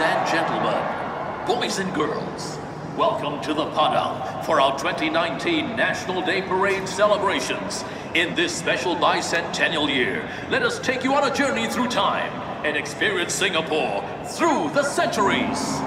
and gentlemen, boys and girls, welcome to the Padang for our 2019 National Day Parade celebrations. In this special bicentennial year, let us take you on a journey through time and experience Singapore through the centuries.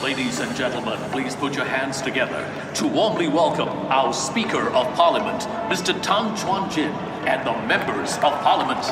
Ladies and gentlemen, please put your hands together to warmly welcome our Speaker of Parliament, Mr. Tan Chuan Jin, and the members of Parliament.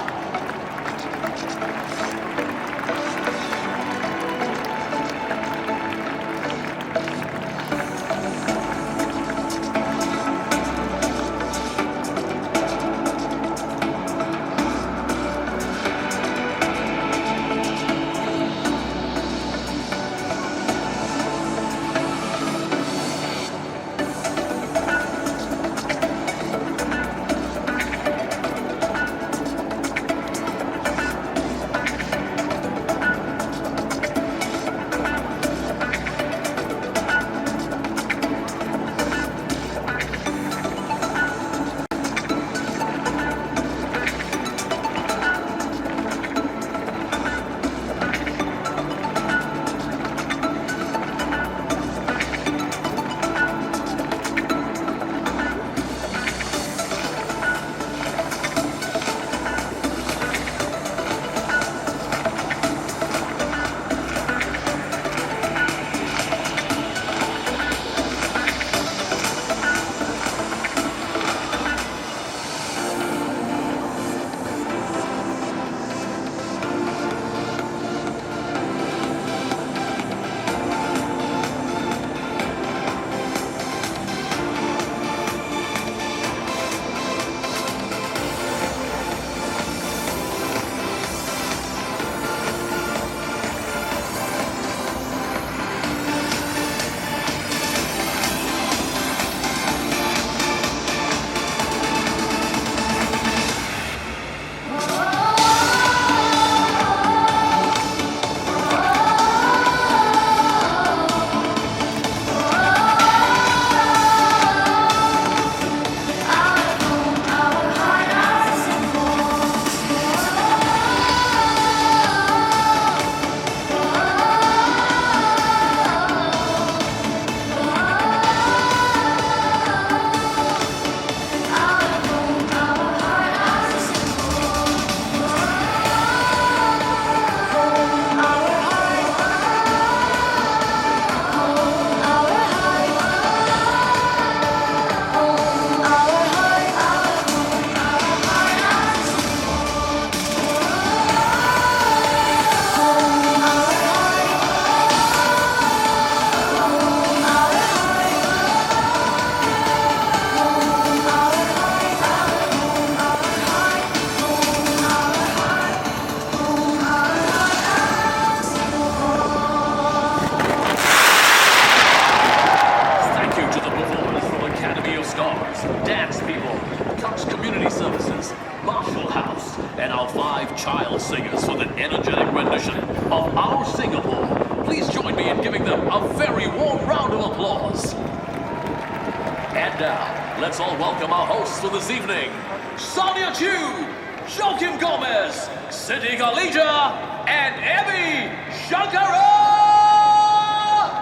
the singers with an energetic rendition of Our Singapore. Please join me in giving them a very warm round of applause. And now, let's all welcome our hosts for this evening, Sonia Chu, Joaquim Gomez, Siti Khalija, and Abby Shankara!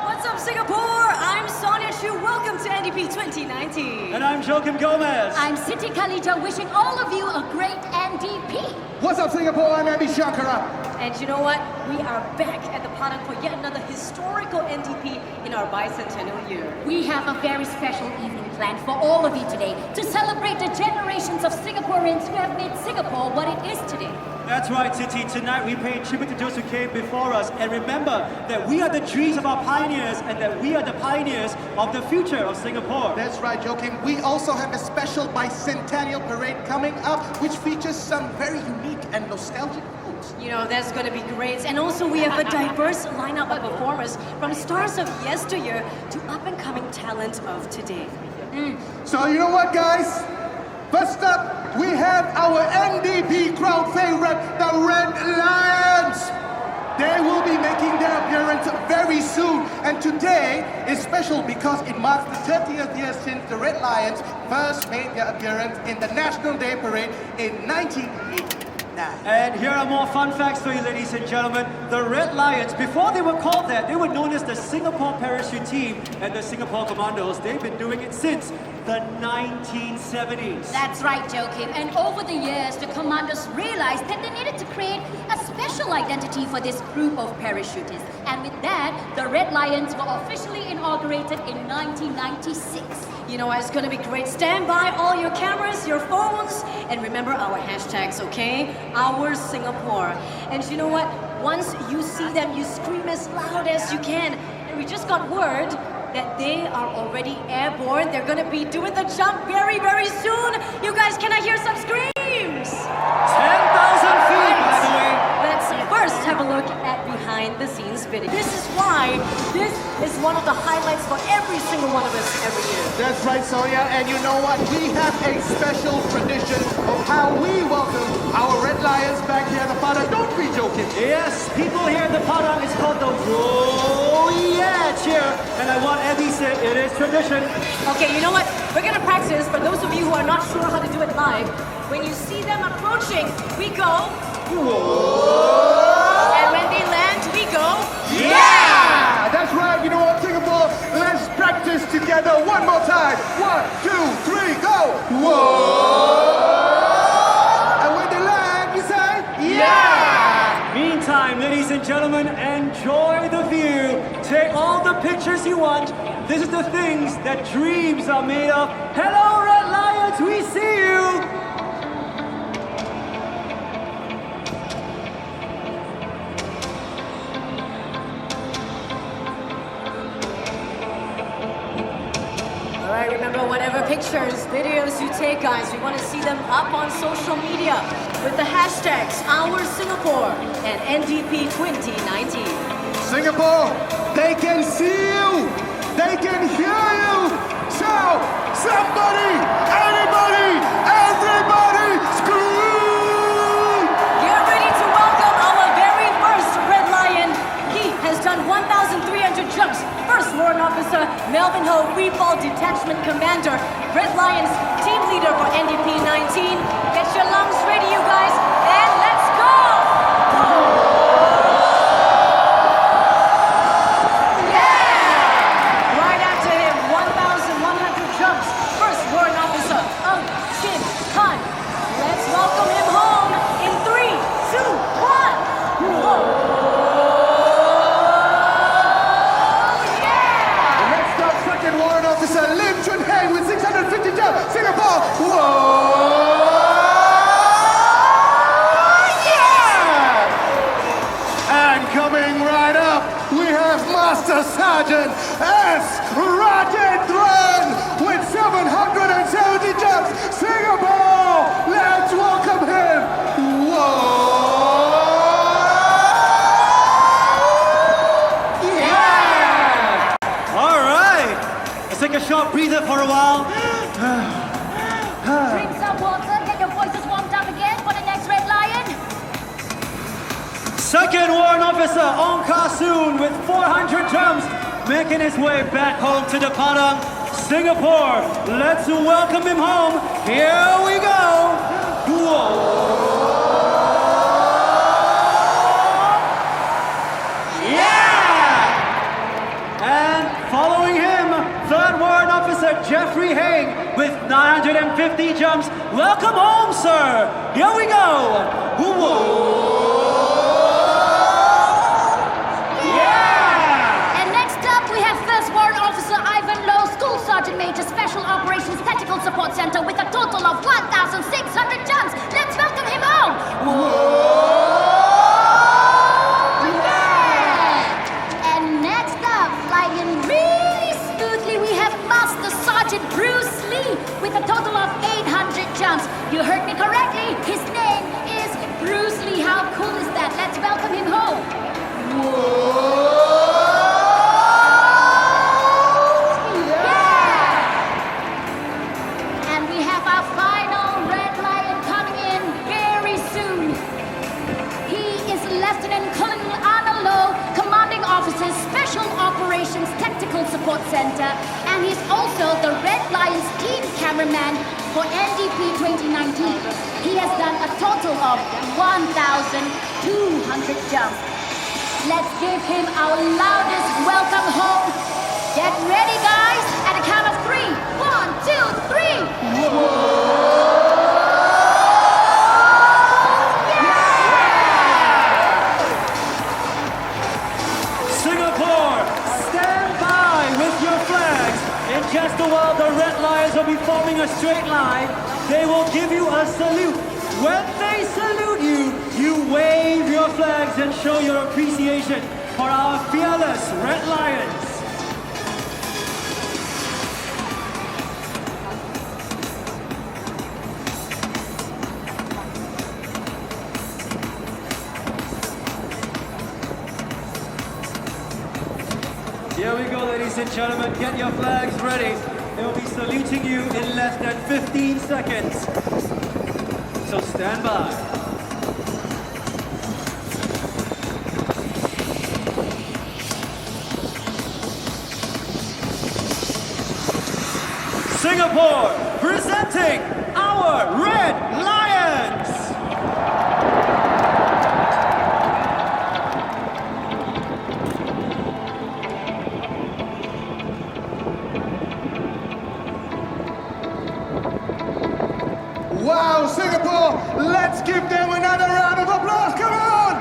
What's up, Singapore? I'm Sonia Chu. Welcome to NDP 2019. And I'm Joaquim Gomez. I'm Siti Khalija, wishing all of you a great NDP. What's up, Singapore? I'm Abby Shankara. And you know what? We are back at the Padang for yet another historical NDP in our bicentennial year. We have a very special evening planned for all of you today to celebrate the generations of Singaporeans who have made Singapore what it is today. That's right, Siti. Tonight we pay tribute to those who came before us and remember that we are the dreams of our pioneers and that we are the pioneers of the future of Singapore. That's right, Joaquim. We also have a special Bicentennial parade coming up, which features some very unique and nostalgic foods. You know, that's going to be great. And also we have a diverse lineup of performers from stars of yesteryear to up-and-coming talent of today. So you know what, guys? First up, we have our NDP crowd favorite, the Red Lions. They will be making their appearance very soon. And today is special because it marks the 30th year since the Red Lions first made their appearance in the National Day Parade in 1989. And here are more fun facts for you, ladies and gentlemen. The Red Lions, before they were called that, they were known as the Singapore Parachute Team and the Singapore Commandos. They've been doing it since the 1970s. That's right, Joaquim. And over the years, the commanders realized that they needed to create a special identity for this group of parachutists. And with that, the Red Lions were officially inaugurated in 1996. You know, it's going to be great. Stand by all your cameras, your phones, and remember our hashtags, okay? Our Singapore. And you know what? Once you see them, you scream as loud as you can. And we just got word that they are already airborne. They're going to be doing the jump very, very soon. You guys, can I hear some screams? 10,000 feet, by the way. Let's first have a look at behind-the-scenes video. This is why this is one of the highlights for every single one of us every year. That's right, Sonia. And you know what? We have a special tradition of how we welcome our Red Lions back here at the Padang. Don't be joking. Yes, people here at the Padang, it's called the Whoa Yeah cheer. And I want Abby said it is tradition. Okay, you know what? We're gonna practice. For those of you who are not sure how to do it live, when you see them approaching, we go, whoa! And when they land, we go, Yeah! That's right. You know what, Singapore? Let's practice together one more time. 1, 2, 3, go! Whoa! And when they land, you say, yeah! Meantime, ladies and gentlemen, enjoy the view. Take all the pictures you want. This is the things that dreams are made of. Hello, Red Lions, we see you! Alright, remember, whatever pictures, videos you take, guys, we want to see them up on social media with the hashtags Our Singapore and NDP 2019. Singapore, they can see you. They can hear you. So, somebody, anybody, everybody, scream! Get ready to welcome our very first Red Lion. He has done 1,300 jumps. First Warrant Officer, Melvin Ho, Free Fall Detachment Commander, Red Lions Team Leader for NDP 19. Get your lungs ready, you guys, and let's go! Yeah! Right after him, 1,100 jumps. First Warrant Officer, Chin Han. Let's welcome him home in 3, 2, 1. Whoa! Warrant Officer Lim Chun Heng with 650 jumps. Singapore, whoa! Yeah! And coming right up, we have Master Sergeant S. Rajendran with 770 jumps. Singapore, let's welcome him. Whoa! Take a short breather for a while. Drink some water, get your voices warmed up again for the next Red Lion. Second Warrant Officer Ong Ka-soon with 400 jumps, making his way back home to the Padang, Singapore. Let's welcome him home. Here we go. Whoa. Following him, Third Warrant Officer Jeffrey Heng with 950 jumps. Welcome home, sir. Here we go. Yeah! And next up, we have First Warrant Officer Ivan Low, School Sergeant Major, Special Operations Tactical Support Center with a total of 1,600 jumps. Let's welcome him home. Bruce Lee with a total of 800 jumps. You heard me correctly. His name is Bruce Lee. How cool is that? Let's welcome him home. Yeah! And we have our final Red Lion coming in very soon. He is Lieutenant Colonel Arnold Low, Commanding Officer, Special Operations Tactical Support Center, and he's also the Red Lions team cameraman for NDP 2019. He has done a total of 1,200 jumps. Let's give him our loudest welcome home. Get ready, guys, at the count of 3. 1, 2, 3. In just a while, the Red Lions will be forming a straight line. They will give you a salute. When they salute you, you wave your flags and show your appreciation for our fearless Red Lions. Here we go, ladies and gentlemen. Get your flags ready. They will be saluting you in less than 15 seconds. So stand by. Singapore, presenting our Red Lions! Wow, Singapore, let's give them another round of applause, come on!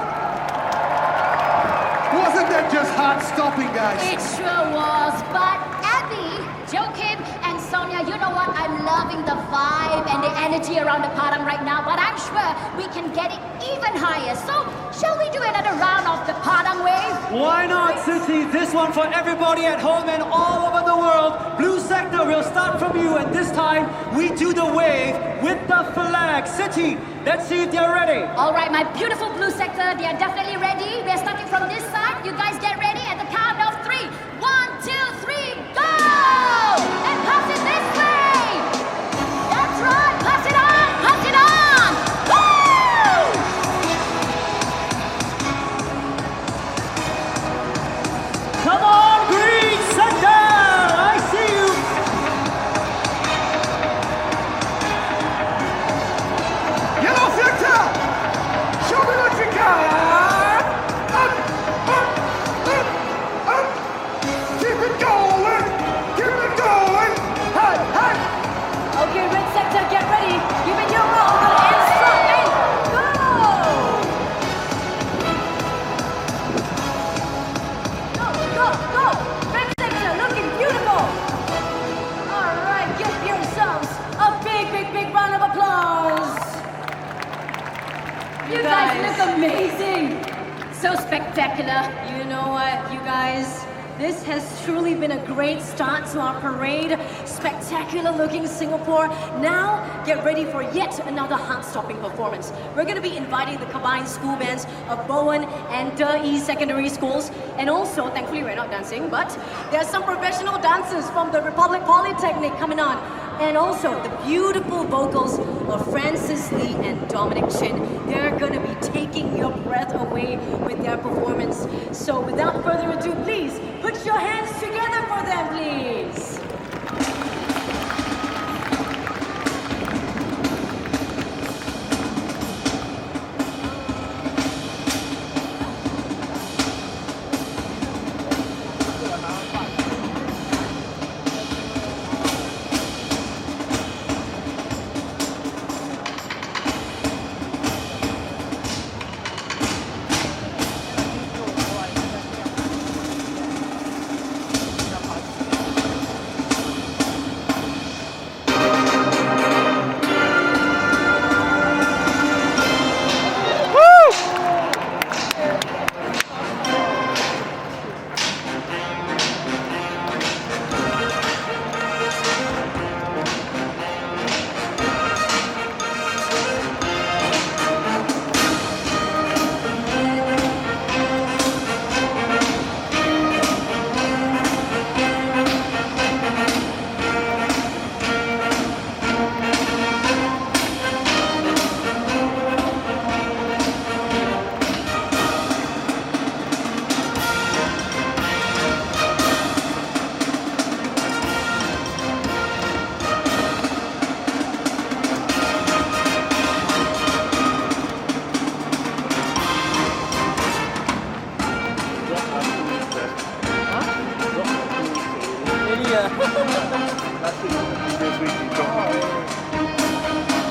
Wasn't that just heart-stopping, guys? It sure was, but Abby, Joachim, and Sonia, you know what? I'm loving the vibe and the energy around the Padang right now, but I'm sure we can get it even higher. So, shall we do another round of the Padang wave? Why not, City? This one for everybody at home and all over the world. Blue sector, we'll start from you, and this time we do the wave with the flag. City, let's see if they're ready. All right, my beautiful blue sector, they are definitely ready. We're starting from this side. You guys get ready at the count of 3. 1, 2, 3, go! And pass it this way! That's right, pass it on! Pass it on! Woo! Come on, green sector! I see you! Yellow sector! Show me what you got! Up, up, up, up! Keep it going! Keep it going! Hey, hey! Okay, red sector, get ready. Give it your all. And strong and go! Go, go, go! Red sector, looking beautiful. All right, give yourselves a big, big, big round of applause. You guys look amazing! So spectacular. You know what, you guys? This has truly been a great start to our parade. Spectacular looking Singapore. Now, get ready for yet another heart-stopping performance. We're going to be inviting the combined school bands of Bowen and De secondary schools. And also, thankfully we're not dancing, but there are some professional dancers from the Republic Polytechnic coming on. And also the beautiful vocals of Francis Lee and Dominic Chin. They're gonna be taking your breath away with their performance. So without further ado, please put your hands together for them, please.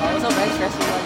Also very stressful one.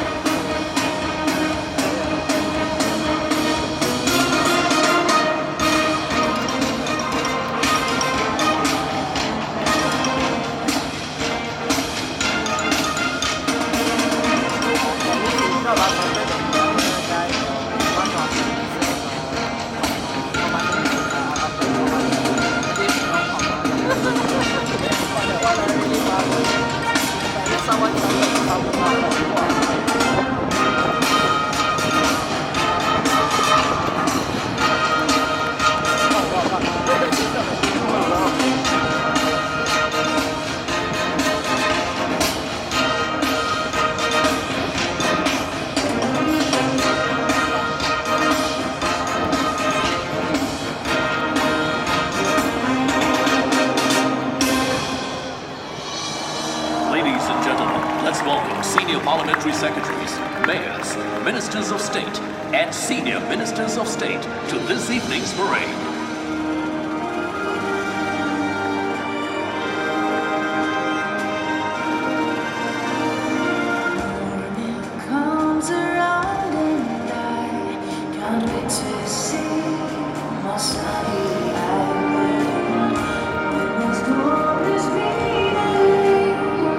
Ladies and gentlemen, let's welcome senior parliamentary secretaries, mayors, ministers of state, and senior ministers of state to this evening's parade. Comes around and I can't wait to see my sunny island. When it's glorious greenery,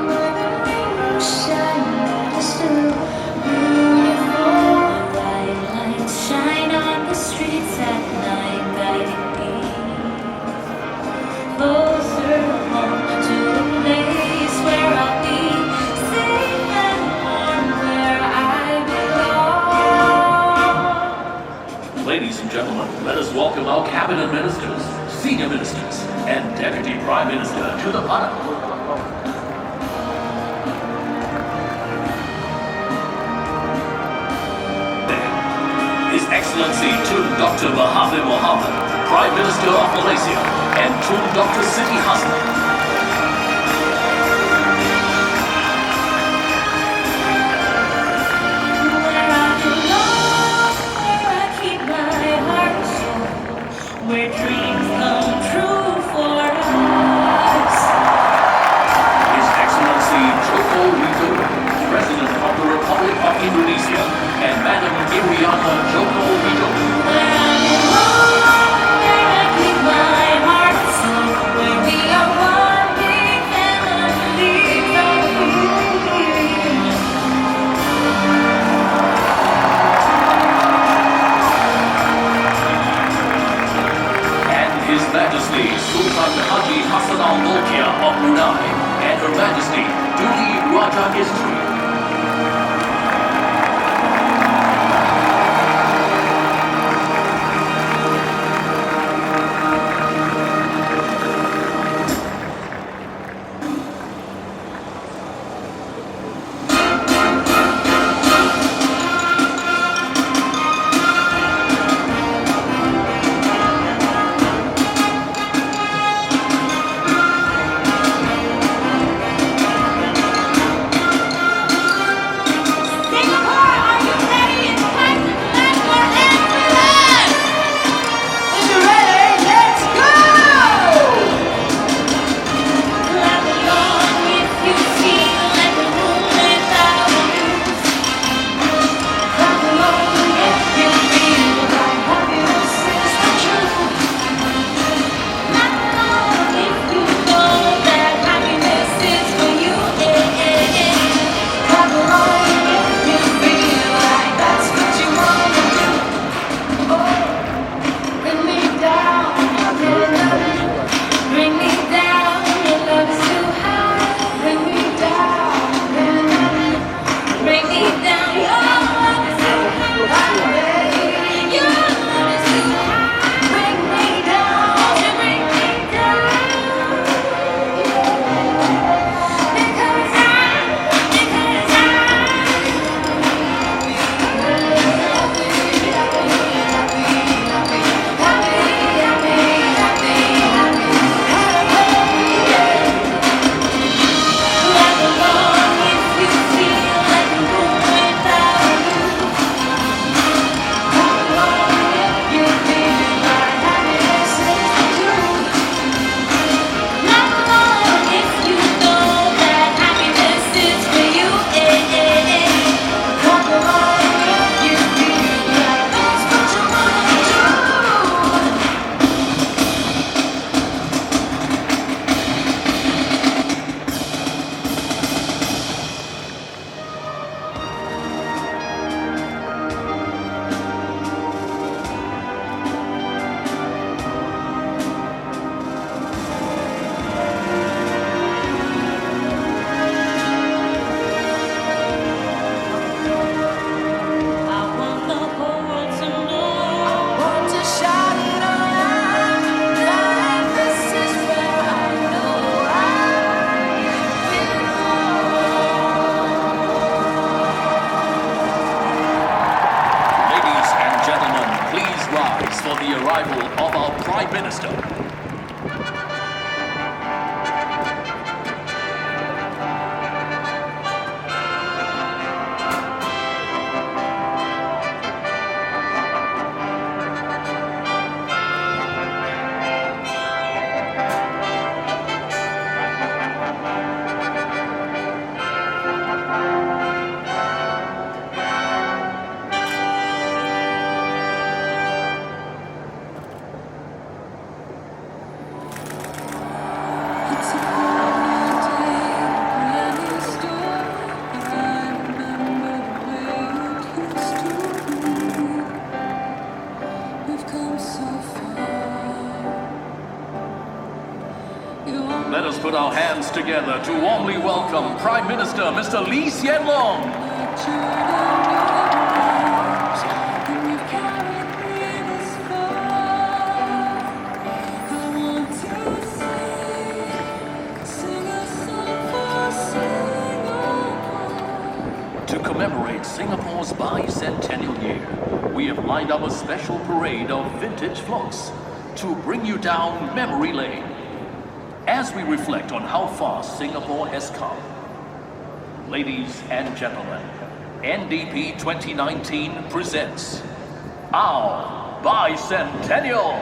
where the rainbows shine and it's still beautiful. Bright lights shine on the streets at night, guiding me closer home to the place where I'll be safe and warm, where I belong. Ladies and gentlemen, let us welcome our cabinet ministers, senior ministers, and deputy prime minister to the padang. His Excellency Tun Dr. Mahathir Mohamad, Prime Minister of Malaysia, and Tun Dr. Siti Hassan. Where I belong, where I keep my heart so, where dreams come true for us. His Excellency Joko Widodo, President of the Republic of Indonesia, and Madam Iriana Joko Widodo. Where I belong, where I keep my heart so, where we are one. arrival of our Prime Minister. Let us put our hands together to warmly welcome Prime Minister Mr. Lee Hsien Loong. To commemorate Singapore's Bicentennial year, we have lined up a special parade of vintage floats to bring you down memory lane as we reflect on how far Singapore has come. Ladies and gentlemen, NDP 2019 presents our Bicentennial.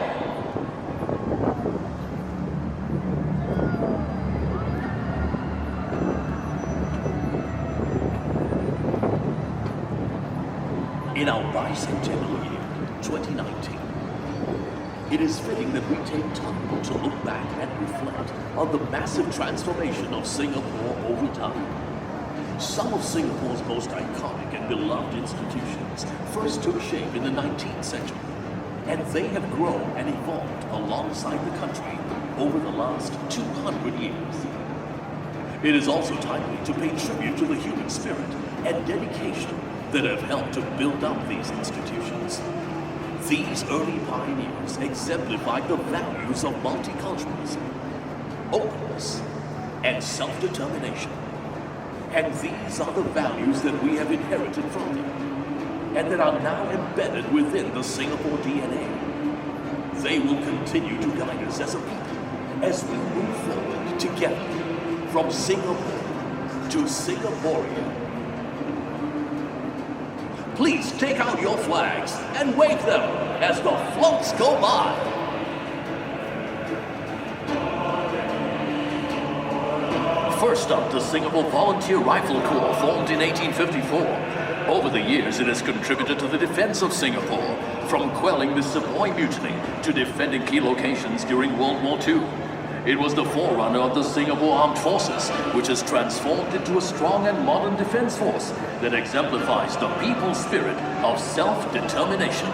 In our Bicentennial year, 2019, it is fitting that we take time to look back and reflect on the massive transformation of Singapore over time. Some of Singapore's most iconic and beloved institutions first took shape in the 19th century, and they have grown and evolved alongside the country over the last 200 years. It is also timely to pay tribute to the human spirit and dedication that have helped to build up these institutions. These early pioneers exemplified the values of multiculturalism, openness, and self-determination. And these are the values that we have inherited from them, and that are now embedded within the Singapore DNA. They will continue to guide us as a people as we move forward together from Singapore to Singaporean. Please take out your flags and wave them as the floats go by. First up, the Singapore Volunteer Rifle Corps, formed in 1854. Over the years, it has contributed to the defense of Singapore, from quelling the Sepoy Mutiny to defending key locations during World War II. It was the forerunner of the Singapore Armed Forces, which has transformed into a strong and modern defense force that exemplifies the people's spirit of self-determination.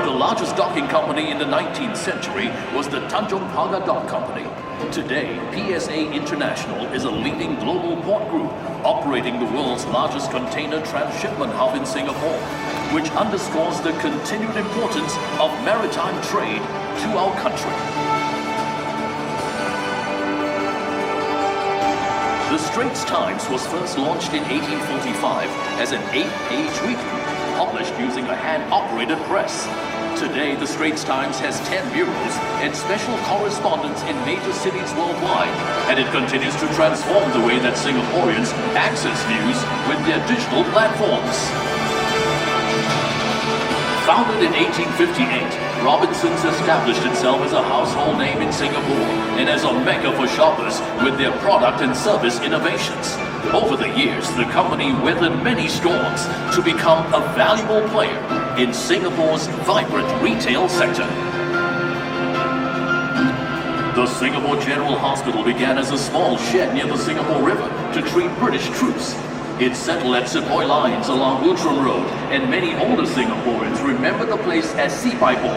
The largest docking company in the 19th century was the Tanjong Pagar Dock Company. Today, PSA International is a leading global port group operating the world's largest container transshipment hub in Singapore, which underscores the continued importance of maritime trade to our country. The Straits Times was first launched in 1845 as an 8-page weekly, published using a hand-operated press. Today, the Straits Times has 10 bureaus and special correspondents in major cities worldwide, and it continues to transform the way that Singaporeans access news with their digital platforms. Founded in 1858, Robinsons established itself as a household name in Singapore and as a mecca for shoppers with their product and service innovations. Over the years, the company weathered many storms to become a valuable player in Singapore's vibrant retail sector. The Singapore General Hospital began as a small shed near the Singapore River to treat British troops. It settled at Sepoy Lines along Outram Road, and many older Singaporeans remember the place as Sipaipo.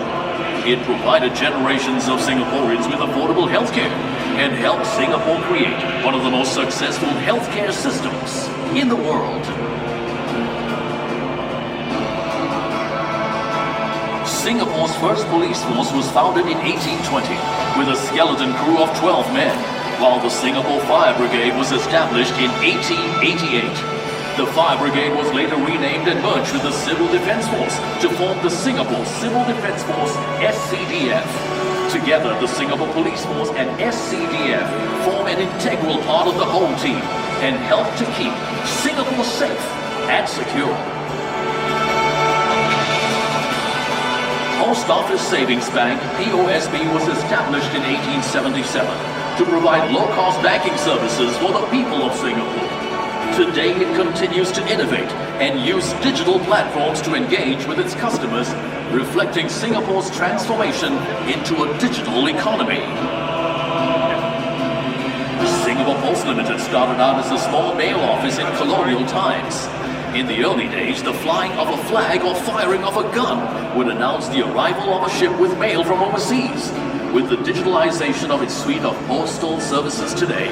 It provided generations of Singaporeans with affordable healthcare and helped Singapore create one of the most successful healthcare systems in the world. Singapore's first police force was founded in 1820 with a skeleton crew of 12 men, while the Singapore Fire Brigade was established in 1888. The Fire Brigade was later renamed and merged with the Civil Defense Force to form the Singapore Civil Defense Force, SCDF. Together, the Singapore Police Force and SCDF form an integral part of the home team and help to keep Singapore safe and secure. Post Office Savings Bank, POSB, was established in 1877 to provide low-cost banking services for the people of Singapore. Today, it continues to innovate and use digital platforms to engage with its customers, reflecting Singapore's transformation into a digital economy. Singapore Post Limited started out as a small mail office in colonial times. In the early days, the flying of a flag or firing of a gun would announce the arrival of a ship with mail from overseas. With the digitalization of its suite of postal services today,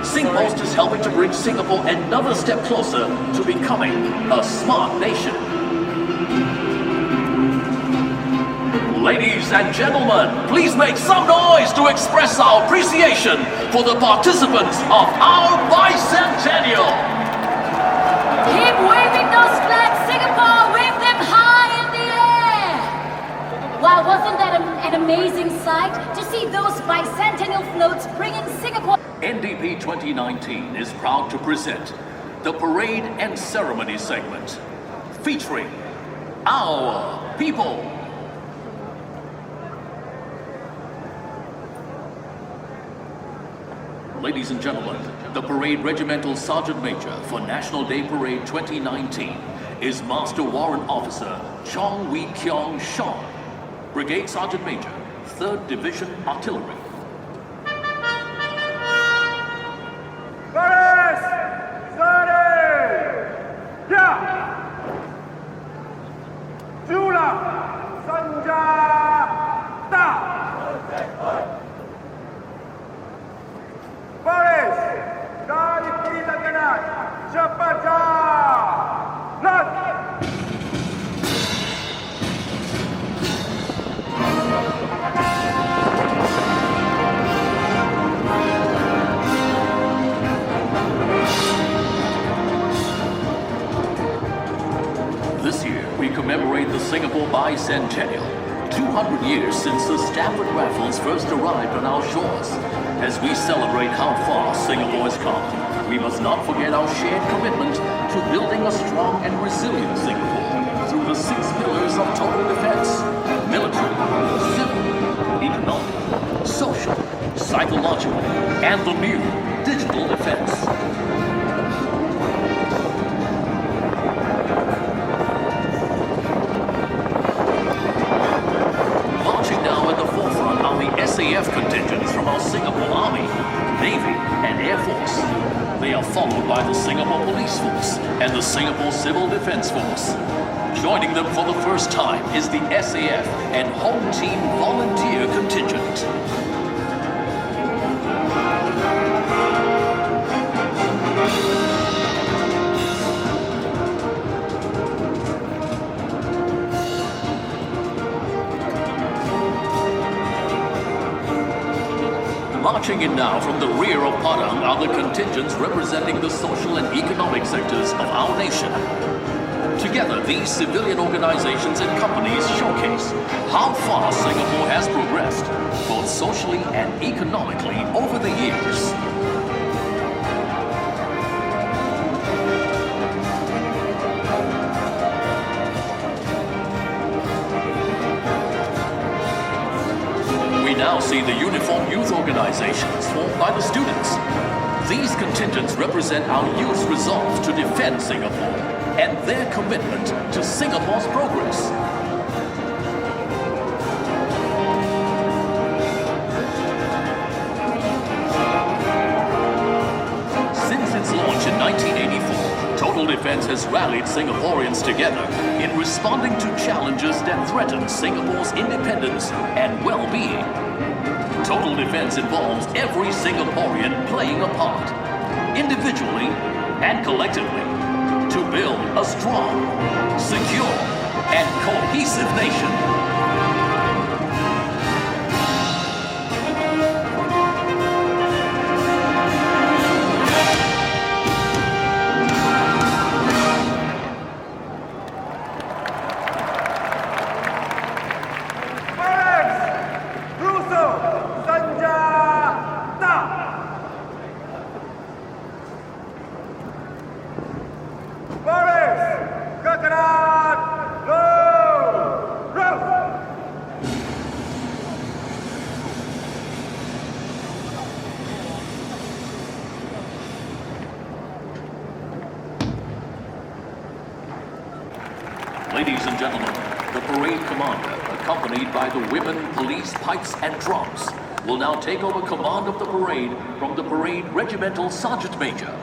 SingPost is helping to bring Singapore another step closer to becoming a smart nation. Ladies and gentlemen, please make some noise to express our appreciation for the participants of our Bicentennial. Keep waving those flags, Singapore! Wave them high in the air! Wow, wasn't that an amazing sight? To see those Bicentennial floats bringing Singapore... NDP 2019 is proud to present the Parade and Ceremony segment, featuring our people. Ladies and gentlemen, the Parade Regimental Sergeant Major for National Day Parade 2019 is Master Warrant Officer Chong Wee Kiong Sean, Brigade Sergeant Major, 3rd Division Artillery. This year, we commemorate the Singapore Bicentennial, 200 years since the Stafford Raffles first arrived on our shores. As we celebrate how far Singapore has come, we must not forget our shared commitment to building a strong and resilient Singapore through the 6 pillars of total defense: military, civil, economic, social, psychological, and the new digital defense. RSAF contingents from our Singapore Army, Navy, and Air Force. They are followed by the Singapore Police Force and the Singapore Civil Defense Force. Joining them for the first time is the SAF and Home Team Volunteer Contingent. Marching in now from the rear of Padang are the contingents representing the social and economic sectors of our nation. Together, these civilian organizations and companies showcase how far Singapore has progressed, both socially and economically, over the years. We now see the uniformed youth organizations formed by the students. These contingents represent our youth's resolve to defend Singapore and their commitment to Singapore's progress. Since its launch in 1984, Total Defense has rallied Singaporeans together in responding to challenges that threaten Singapore's independence and well-being. Total Defense involves every Singaporean playing a part, individually and collectively, to build a strong, secure, and cohesive nation. parade commander, accompanied by the women, police, pipes, and drums, will now take over command of the parade from the parade regimental sergeant major.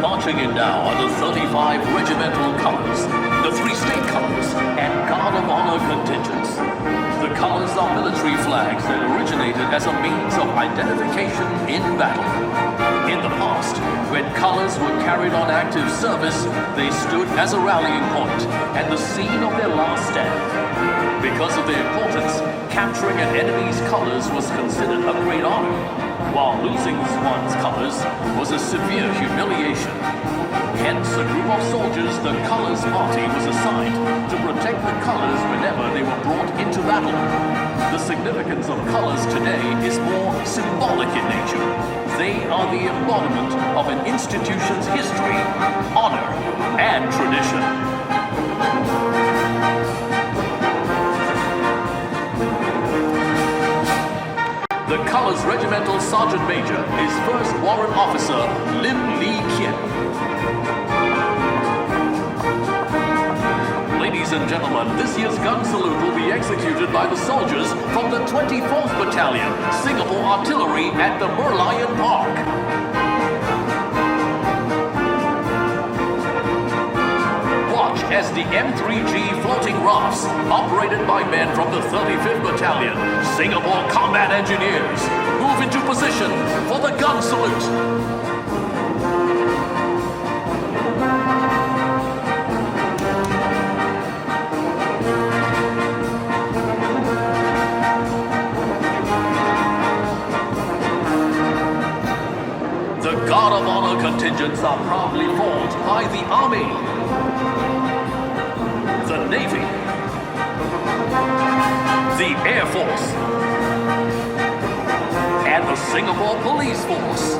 Marching in now are the 35 regimental colors, the 3 state colors, and Guard of Honor contingents. The colors are military flags that originated as a means of identification in battle. In the past, when colors were carried on active service, they stood as a rallying point and the scene of their last stand. Because of their importance, capturing an enemy's colors was considered a great honor, while losing one's colors was a severe humiliation. Hence, a group of soldiers, the Colors Party, was assigned to protect the colors whenever they were brought into battle. The significance of colors today is more symbolic in nature. They are the embodiment of an institution's history, honor, and tradition. The Colors Regimental Sergeant Major is First Warrant Officer Lim Lee Kien. Ladies and gentlemen, this year's gun salute will be executed by the soldiers from the 24th Battalion, Singapore Artillery at the Merlion Park. Watch as the M3G floating rafts, operated by men from the 35th Battalion, Singapore Combat Engineers, move into position for the gun salute. The Guard of Honor contingents are proudly formed by the Army, the Air Force, and the Singapore Police Force.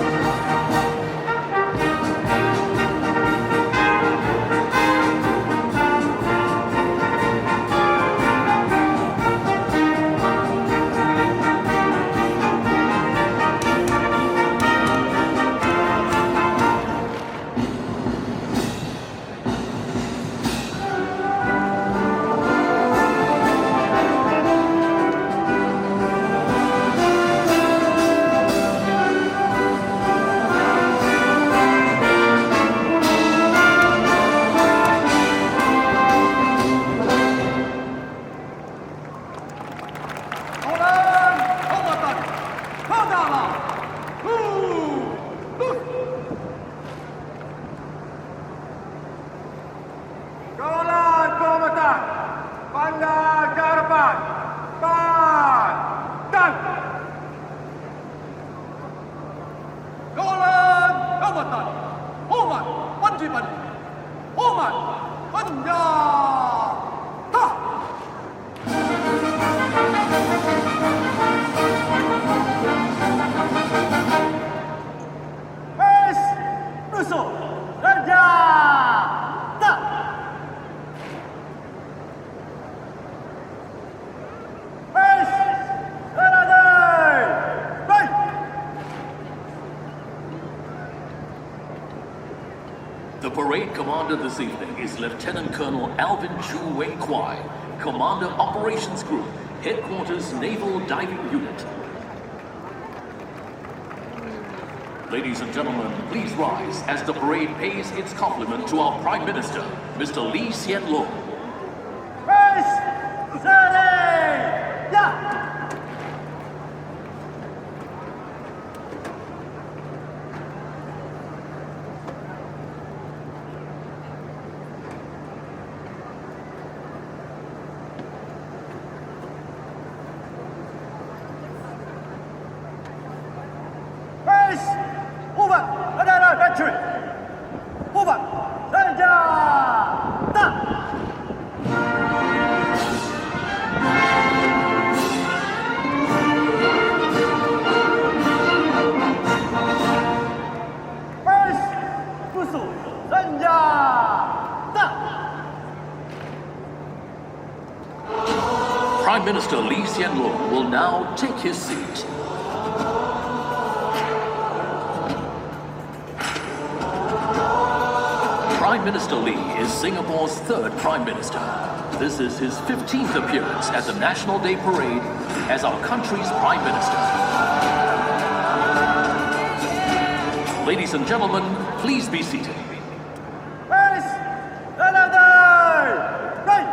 Kawalan kombatan, pandang ke hadapan, dan kawalan kombatan, hormat, panjipan, hormat, senjata. Base, musuh, senjata. The parade commander this evening is Lieutenant Colonel Alvin Chu Wei Kwai, Commander Operations Group, Headquarters Naval Diving Unit. Ladies and gentlemen, please rise as the parade pays its compliment to our Prime Minister, Mr. Lee Hsien Loong. Base, ready, yeah. Base, over, another battery. Over, senjata. Base, musuh, senjata. Prime Minister Lee Hsien Loong will now take his seat. Prime Minister Lee is Singapore's third Prime Minister. This is his 15th appearance at the National Day Parade as our country's Prime Minister. Ladies and gentlemen, please be seated. Base, another, right.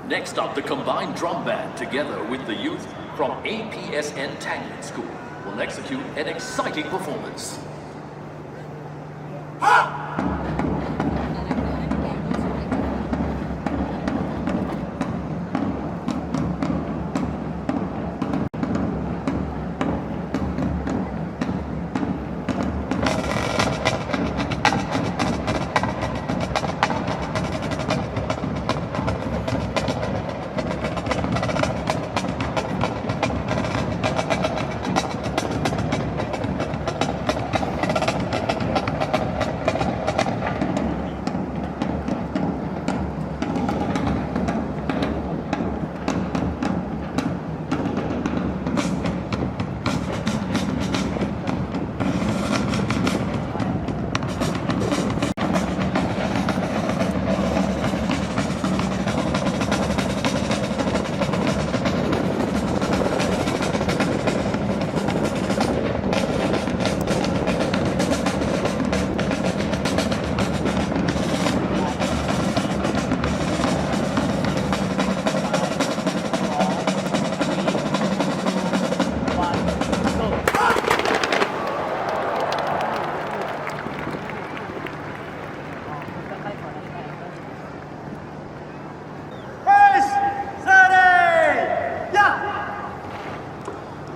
Next up, the combined drum band, together with the youth from APSN Tanglin School, will execute an exciting performance.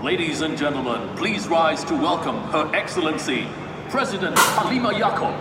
Ladies and gentlemen, please rise to welcome Her Excellency, President Halimah Yacob.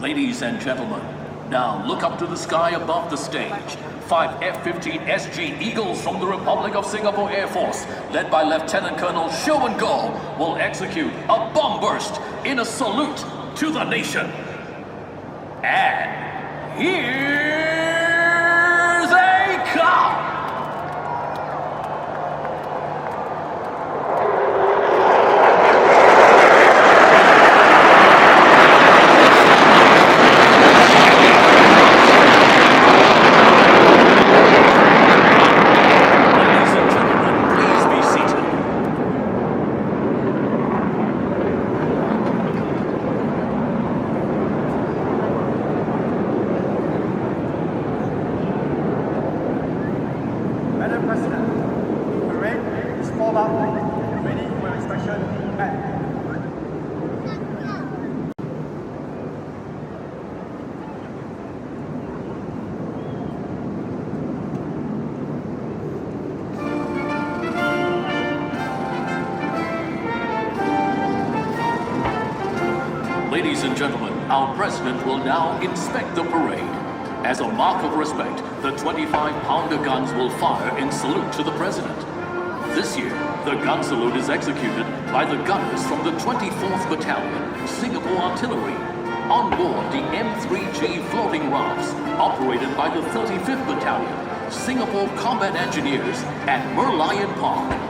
Ladies and gentlemen, now look up to the sky above the stage. 5 F-15 SG Eagles from the Republic of Singapore Air Force, led by Lieutenant Colonel Sherwin Go, will execute a bomb burst in a salute to the nation. And here they come! Madam President, parade is formed up and ready for inspection. Back. Ladies and gentlemen, our president will now inspect the parade. As a mark of respect, the 25-pounder guns will fire in salute to the president. This year, the gun salute is executed by the gunners from the 24th Battalion, Singapore Artillery, on board the M3G floating rafts operated by the 35th Battalion, Singapore Combat Engineers at Merlion Park.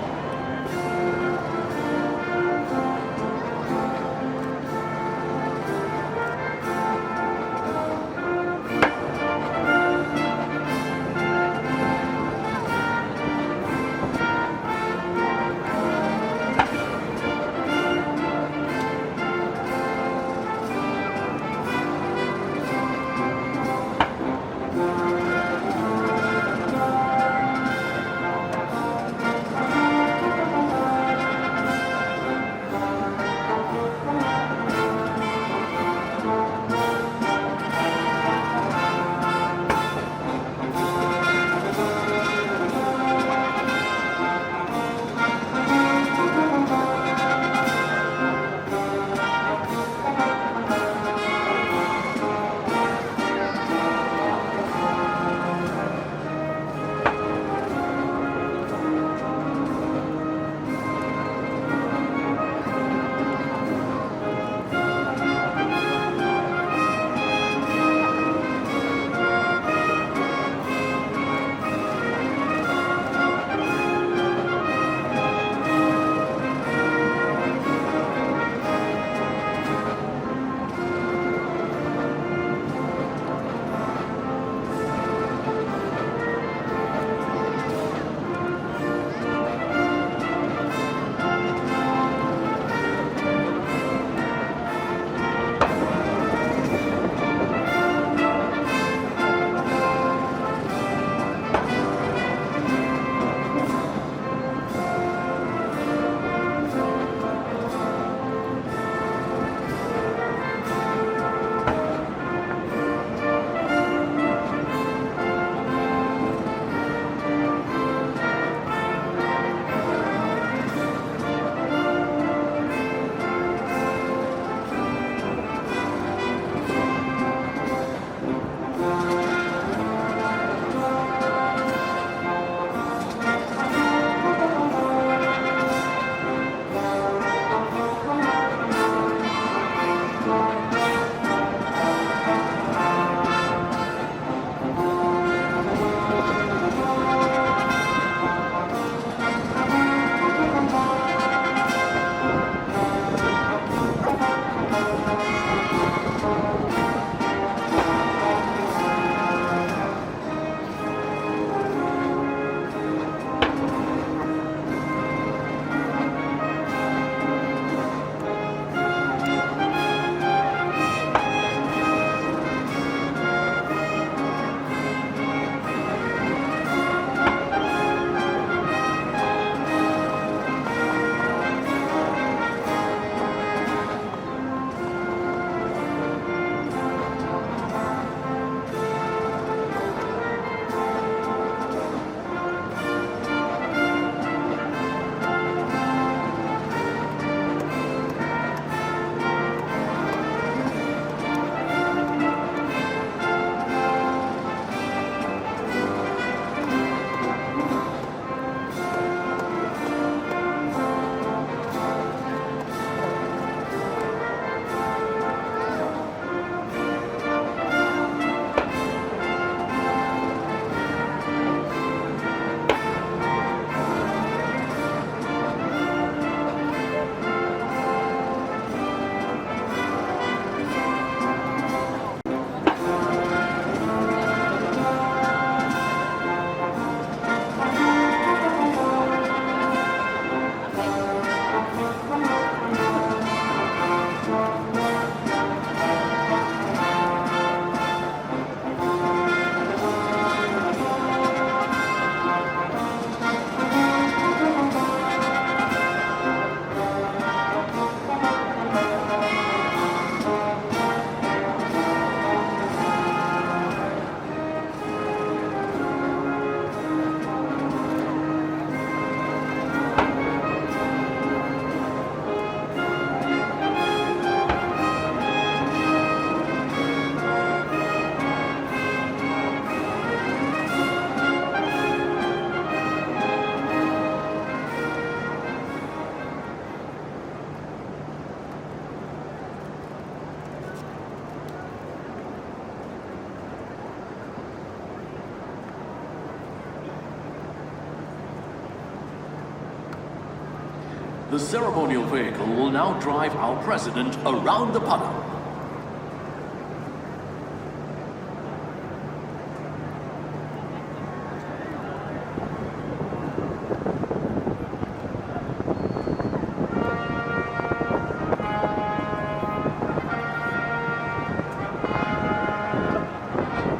The ceremonial vehicle will now drive our president around the paddock.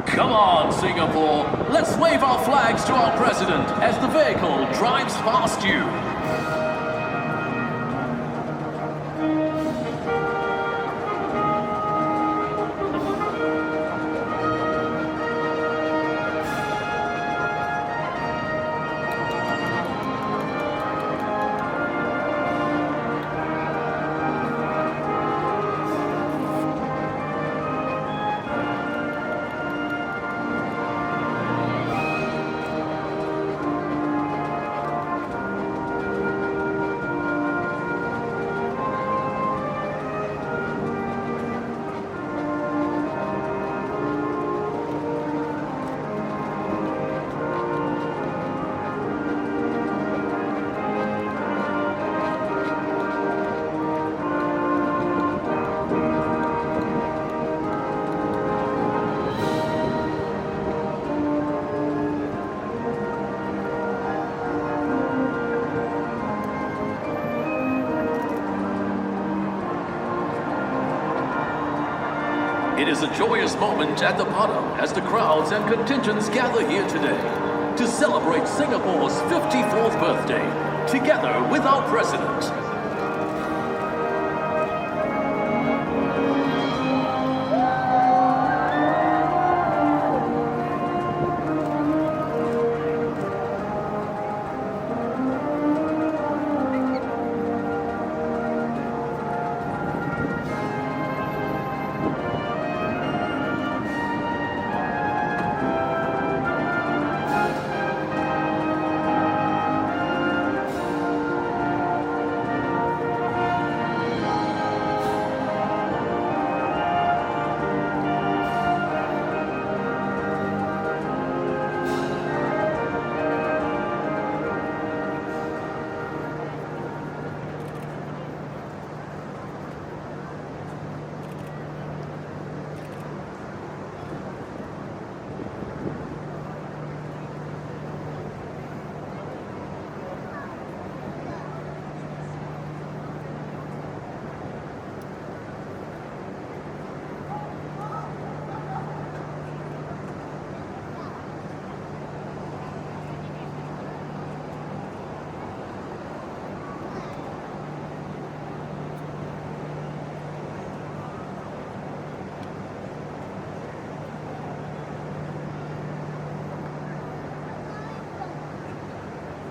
Come on, Singapore. Let's wave our flags to our president as the vehicle drives past you. It is a joyous moment at the paddock as the crowds and contingents gather here today to celebrate Singapore's 54th birthday, together with our president.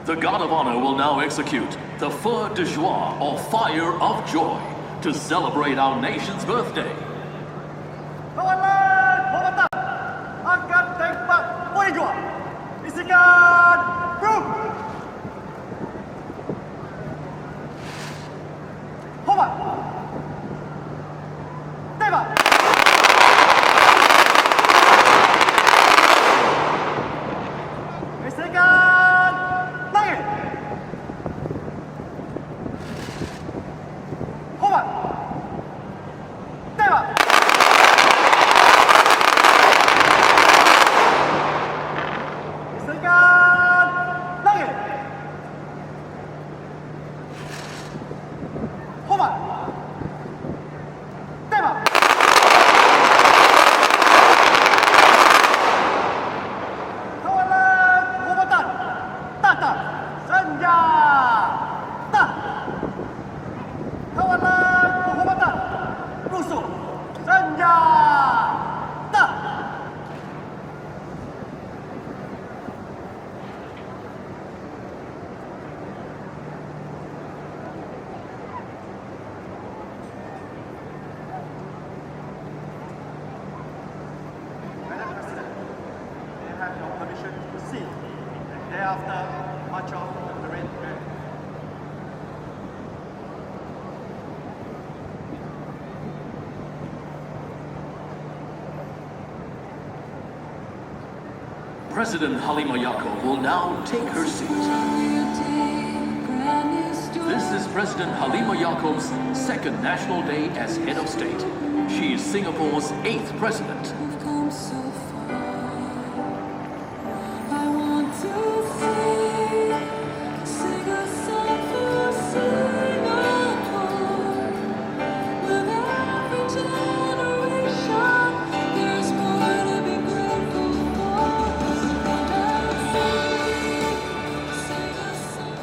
The guard of honor will now execute the feu de joie, or fire of joy, to celebrate our nation's birthday. Kawalan hormatan akan tembak poin jua. Isikan group. Hormat. Tembak. Isikan langit. Hormat. Tembak. Isikan langit. Hormat. Tembak. Kawalan hormatan. Tata. Senjata. Kawalan hormatan. Rusuh. Senjata. Madam President, may I have your permission to proceed and thereafter march off the parade ground. President Halimah Yacob will now take her seat. Brand new This is President Halima Yaakov's second National Day as head of state. She is Singapore's 8th president. We've come so far. I want to sing a song for Singapore. With every generation, there's more to be grateful for. And I'll sing a song.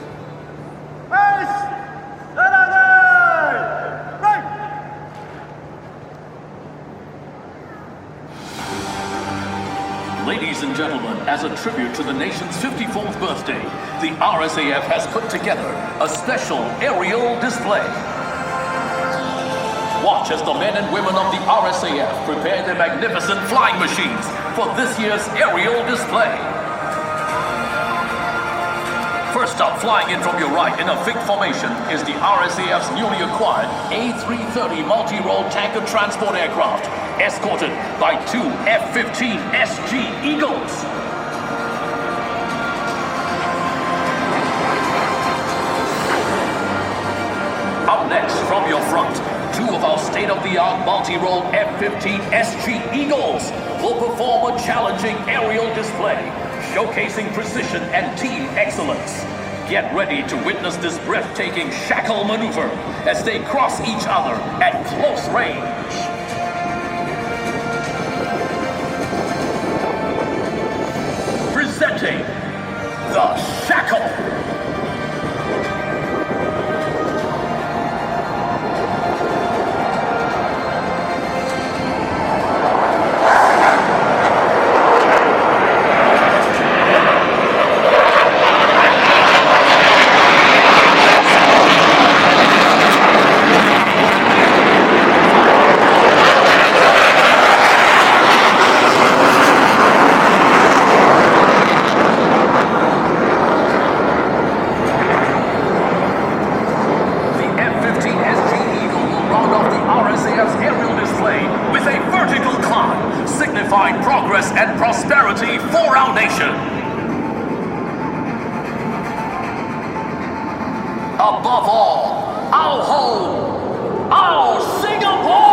Ladies and gentlemen, as a tribute to the nation's 54th birthday, the RSAF has put together a special aerial display. Watch as the men and women of the RSAF prepare their magnificent flying machines for this year's aerial display. First up, flying in from your right in a V formation is the RSAF's newly acquired A330 multi-role tanker transport aircraft, escorted by 2 F-15 SG Eagles. Up next, from your front, 2 of our state-of-the-art multi-role F-15 SG Eagles will perform a challenging aerial display, showcasing precision and team excellence. Get ready to witness this breathtaking shackle maneuver as they cross each other at close range. Presenting the shackle. Progress and prosperity for our nation. Above all, our home, our Singapore!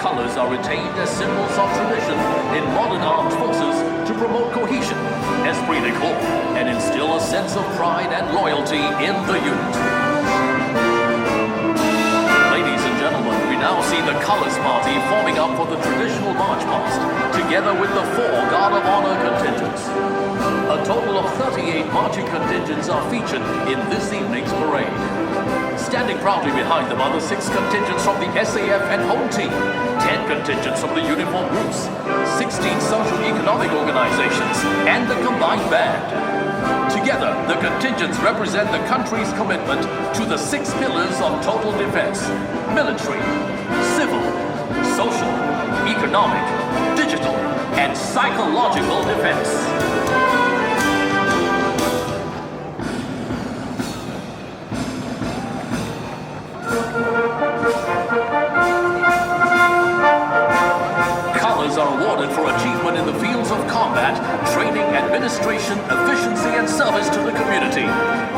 colors are retained as symbols of tradition in modern armed forces to promote cohesion, esprit de corps, and instill a sense of pride and loyalty in the unit. Ladies and gentlemen, we now see the Colors Party forming up for the traditional march past, together with the 4 Guard of Honor contingents. A total of 38 marching contingents are featured in this evening's parade. Standing proudly behind them are the 6 contingents from the SAF and Home Team, 10 contingents from the uniform groups, 16 socio-economic organizations, and the combined band. Together, the contingents represent the country's commitment to the 6 pillars of total defense: military, civil, social, economic, digital, and psychological defense. Colors are awarded for achievement in the fields of combat, training, administration, efficiency, and service to the community.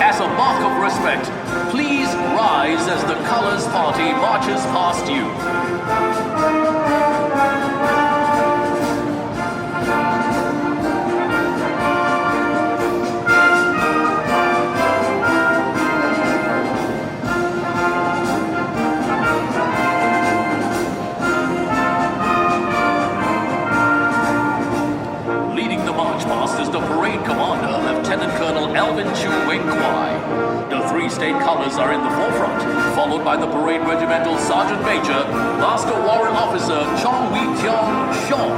As a mark of respect, please rise as the Colors Party marches past you. The parade commander, Lieutenant Colonel Alvin Chu Wing Kwai. The 3 state colors are in the forefront, followed by the parade regimental Sergeant Major, Master Warrant Officer Chong Wee Kyung Shong.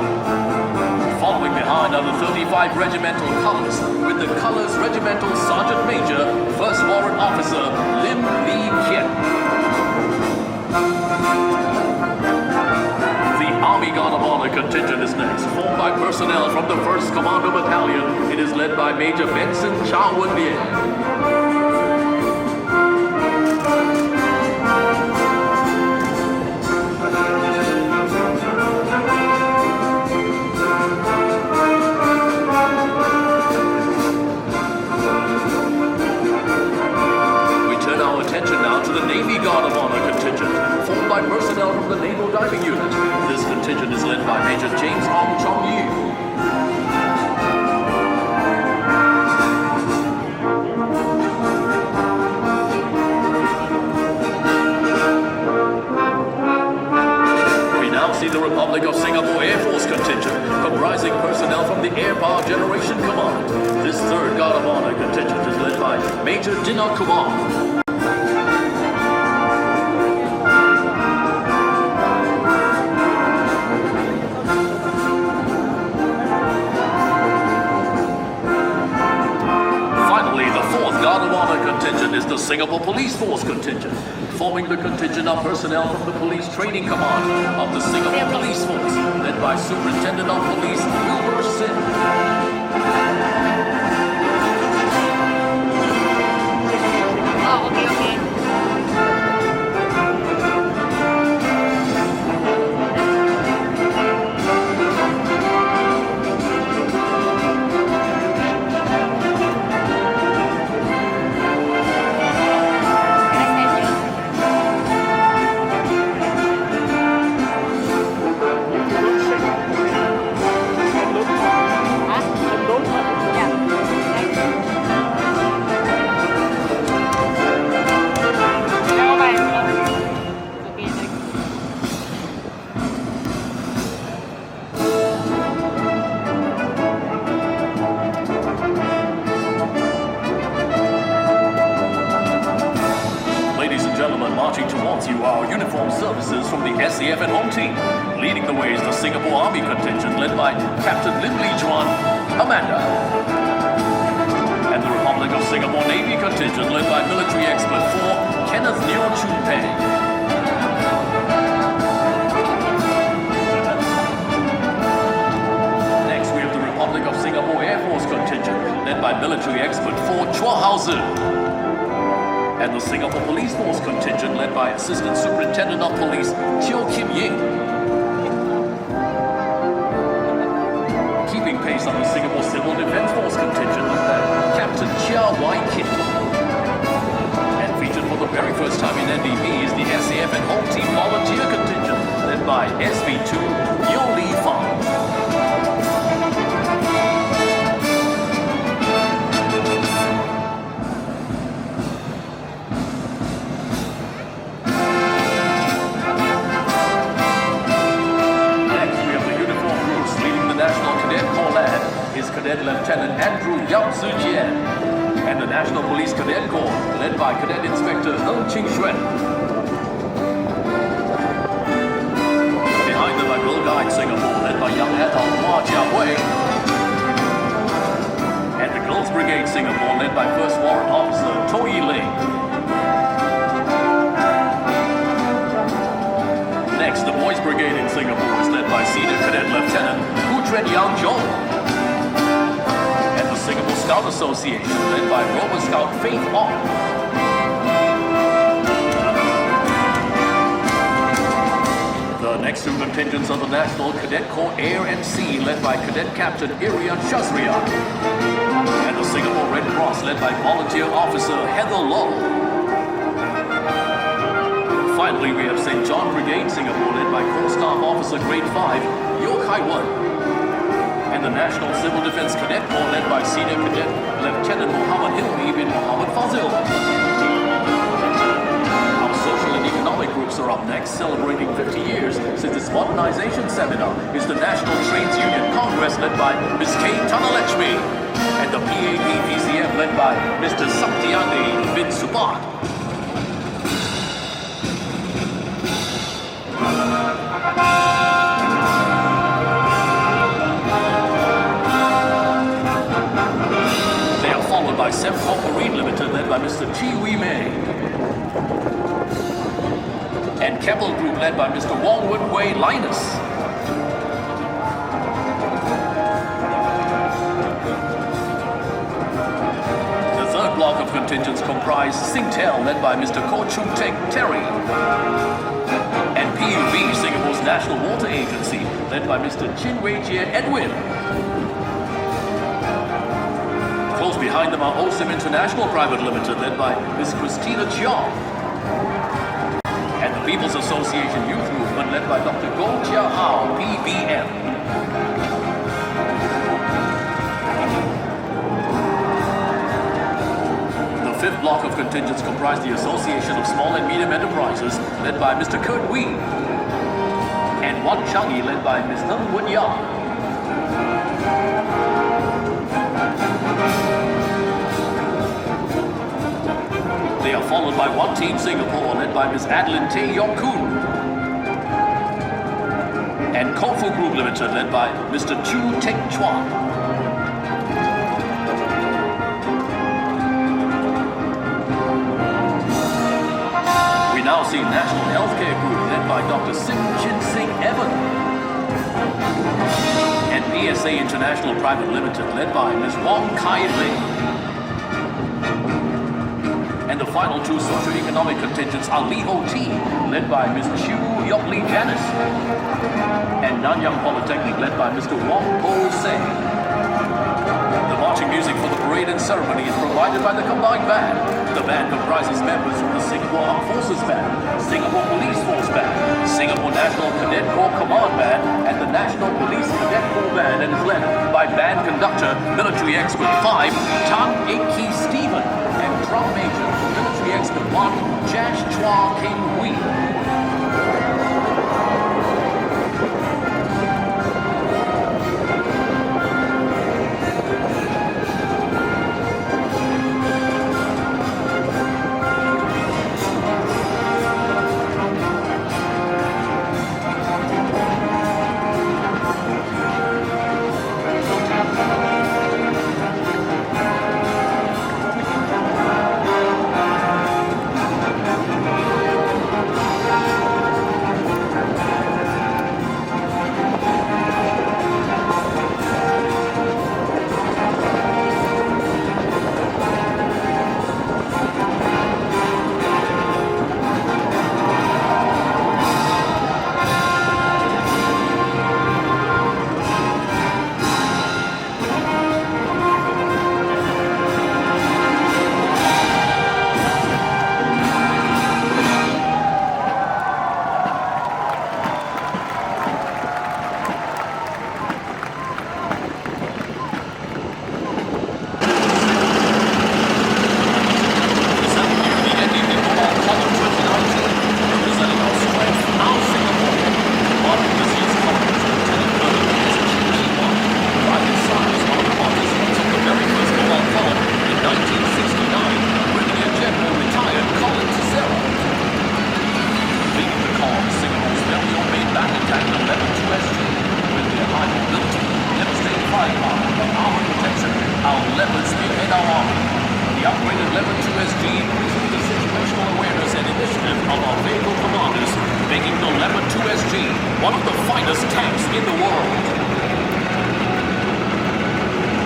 Following behind are the 35 regimental colors, with the colors regimental Sergeant Major, First Warrant Officer Lim Lee Kien. Army Guard of Honor contingent is next, formed by personnel from the 1st Commando Battalion. It is led by Major Benson Chow Wen Bien. We turn our attention now to the Navy Guard of Honor contingent, formed by personnel from the Naval Diving Unit. This contingent is led by Major James Ong Chong Yi. We now see the Republic of Singapore Air Force contingent, comprising personnel from the Air Power Generation Command. This 3rd Guard of Honor contingent is led by Major Dinner Kumar. Contingent is the Singapore Police Force contingent. Forming the contingent are personnel from the Police Training Command of the Singapore Police Force, led by Superintendent of Police Wilbur Sin. Marching towards you are uniformed services from the SAF and Home Team. Leading the way is the Singapore Army contingent led by Captain Lim Lee Chuan, Amanda. And the Republic of Singapore Navy contingent led by military expert 4, Kenneth Neo Chun Pei. Next we have the Republic of Singapore Air Force contingent led by military expert 4, Chua Hao Zhi. And the Singapore Police Force contingent led by Assistant Superintendent of Police Teo Kim Ying. Keeping pace on the Singapore Civil Defense Force contingent led by Captain Chia Wai Kit. And featured for the very first time in NDP is the SAF and Home Team Volunteer contingent led by SV2 Yo Lee Fang. the National Police Cadet Corps, led by Cadet Inspector Ng Ching Xuan. Behind them are Girl Guide Singapore, led by young adult Hua Jiahui. And the Girls Brigade Singapore, led by First Warrant Officer To Yi Ling. Next, the Boys Brigade in Singapore is led by Senior Cadet Lieutenant Hu Tren Yang Zhou. And the Singapore Scout Association, led by Rover Scout Faith Ong. The next two contingents are the National Cadet Corps Air and Sea, led by Cadet Captain Irian Shazria. And the Singapore Red Cross, led by Volunteer Officer Heather Low. Finally, we have St. John Brigade Singapore, led by Corps Staff Officer Grade 5, Yo Kai Wen. And the National Civil Defense Cadet Corps, led by Senior Cadet Lieutenant Muhammad Hilmi bin Muhammad Fazil. Our social and economic groups are up next, celebrating 50 years since its modernization seminar is the National Trades Union Congress, led by Ms. K. Tanalechmi. And the PAP-PCM, led by Mr. Saktiandi bin Subat. They are followed by Semcom Marine Limited, led by Mr. Chi Wee Mei. And Keppel Group, led by Mr. Wong Woon Wei Linus. The third block of contingents comprise Singtel, led by Mr. Ko Chung Tek Terry. And PUB, Singapore's National Water Agency, led by Mr. Chin Wei Jie Edwin. Close behind them are OSIM International Private Limited, led by Ms. Christina Chiong. And the People's Association Youth Movement, led by Dr. Goh Chia Hao, PBM. The fifth block of contingents comprise the Association of Small and Medium Enterprises, led by Mr. Kurt Wee, and Wan Changi, led by Ms. Ng Woon Yang. They are followed by One Team Singapore, led by Ms. Adeline Tay Yong Koon, and Kofu Group Limited, led by Mr. Chu Tek Chuan. We now see National Healthcare Group, led by Dr. Sim Chin Sing Evan. And PSA International Private Limited, led by Ms. Wong Kai Ling. And the final two socio-economic contingents are Lee Ho T, led by Ms. Chu Yok Lee Janice. And Nanyang Polytechnic, led by Mr. Wong Ho Se. The marching music for the parade and ceremony is provided by the combined band. The band comprises members from the Singapore Armed Forces Band, Singapore Police Force Band, Singapore National Cadet Corps Command Band, and the National Police Cadet Corps Band, and is led by band conductor, military expert 5, Tan Ek Ki Stephen, and drum major, military expert 1, Jash Chua King Hui. upgraded Level 2SG increases the situational awareness and initiative of our vehicle commanders, making the Level 2SG one of the finest tanks in the world.